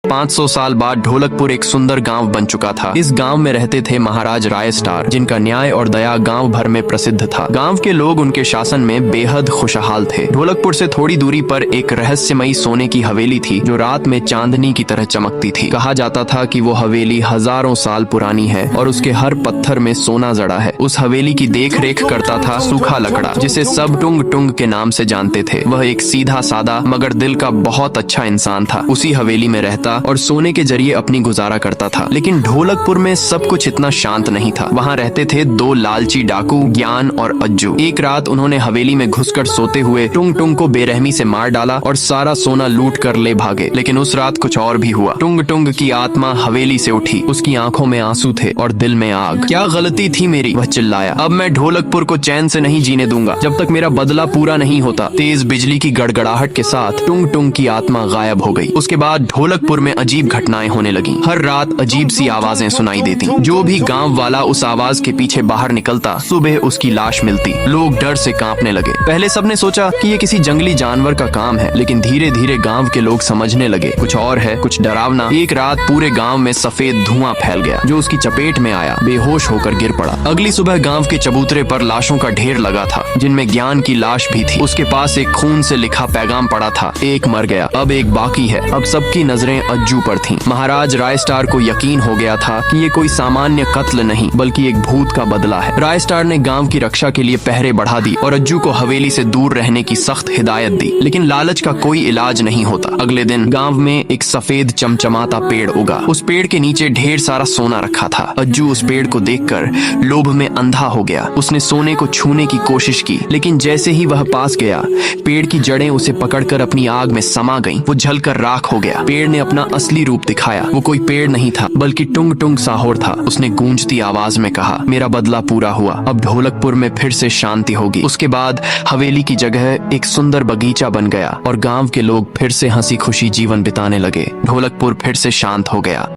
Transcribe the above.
500 साल बाद ढोलकपुर एक सुंदर गांव बन चुका था। इस गांव में रहते थे महाराज रायस्टार, जिनका न्याय और दया गांव भर में प्रसिद्ध था। गांव के लोग उनके शासन में बेहद खुशहाल थे। ढोलकपुर से थोड़ी दूरी पर एक रहस्यमयी सोने की हवेली थी, जो रात में चांदनी की तरह चमकती थी। कहा जाता था कि वो हवेली हजारों साल पुरानी है और उसके हर पत्थर में सोना जड़ा है। उस हवेली की देख रेख करता था सूखा लकड़ा, जिसे सब टुंग टुंग के नाम से जानते थे। वह एक सीधा सादा मगर दिल का बहुत अच्छा इंसान था। उसी हवेली में रहता और सोने के जरिए अपनी गुजारा करता था। लेकिन ढोलकपुर में सब कुछ इतना शांत नहीं था। वहाँ रहते थे दो लालची डाकू, ज्ञान और अज्जू। एक रात उन्होंने हवेली में घुसकर सोते हुए टुंग टुंग को बेरहमी से मार डाला और सारा सोना लूट कर ले भागे। लेकिन उस रात कुछ और भी हुआ। टुंग टुंग की आत्मा हवेली से उठी। उसकी आंखों में आंसू थे और दिल में आग। क्या गलती थी मेरी, वह चिल्लाया। अब मैं ढोलकपुर को चैन से नहीं जीने दूंगा जब तक मेरा बदला पूरा नहीं होता। तेज बिजली की गड़गड़ाहट के साथ टुंग टुंग की आत्मा गायब हो गई। उसके बाद ढोलकपुर में अजीब घटनाएं होने लगी। हर रात अजीब सी आवाजें सुनाई देती। जो भी गांव वाला उस आवाज के पीछे बाहर निकलता, सुबह उसकी लाश मिलती। लोग डर से कांपने लगे। पहले सबने सोचा कि ये किसी जंगली जानवर का काम है, लेकिन धीरे धीरे गांव के लोग समझने लगे कुछ और है, कुछ डरावना। एक रात पूरे गांव में सफेद धुआं फैल गया, जो उसकी चपेट में आया, बेहोश होकर गिर पड़ा। अगली सुबह गांव के चबूतरे पर लाशों का ढेर लगा था, जिनमें ज्ञान की लाश भी थी। उसके पास एक खून से लिखा पैगाम पड़ा था, एक मर गया, अब एक बाकी है। अब सबकी नजरें अज्जू पर थीं। महाराज रायस्टार को यकीन हो गया था कि ये कोई सामान्य कत्ल नहीं, बल्कि एक भूत का बदला है। रायस्टार ने गांव की रक्षा के लिए पहरे बढ़ा दी और अज्जू को हवेली से दूर रहने की सख्त हिदायत दी। लेकिन लालच का कोई इलाज नहीं होता। अगले दिन गांव में एक सफेद चमचमाता पेड़ उगा। उस पेड़ के नीचे ढेर सारा सोना रखा था। अज्जू उस पेड़ को देखकर लोभ में अंधा हो गया। उसने सोने को छूने की कोशिश की, लेकिन जैसे ही वह पास गया, पेड़ की जड़ें उसे पकड़कर अपनी आग में समा गईं। वो जलकर राख हो गया। पेड़ ने अपना असली रूप दिखाया। वो कोई पेड़ नहीं था, बल्कि टुंग टुंग साहोर था। उसने गूंजती आवाज में कहा, मेरा बदला पूरा हुआ, अब ढोलकपुर में फिर से शांति होगी। उसके बाद हवेली की जगह एक सुंदर बगीचा बन गया और गांव के लोग फिर से हंसी खुशी जीवन बिताने लगे। ढोलकपुर फिर से शांत हो गया।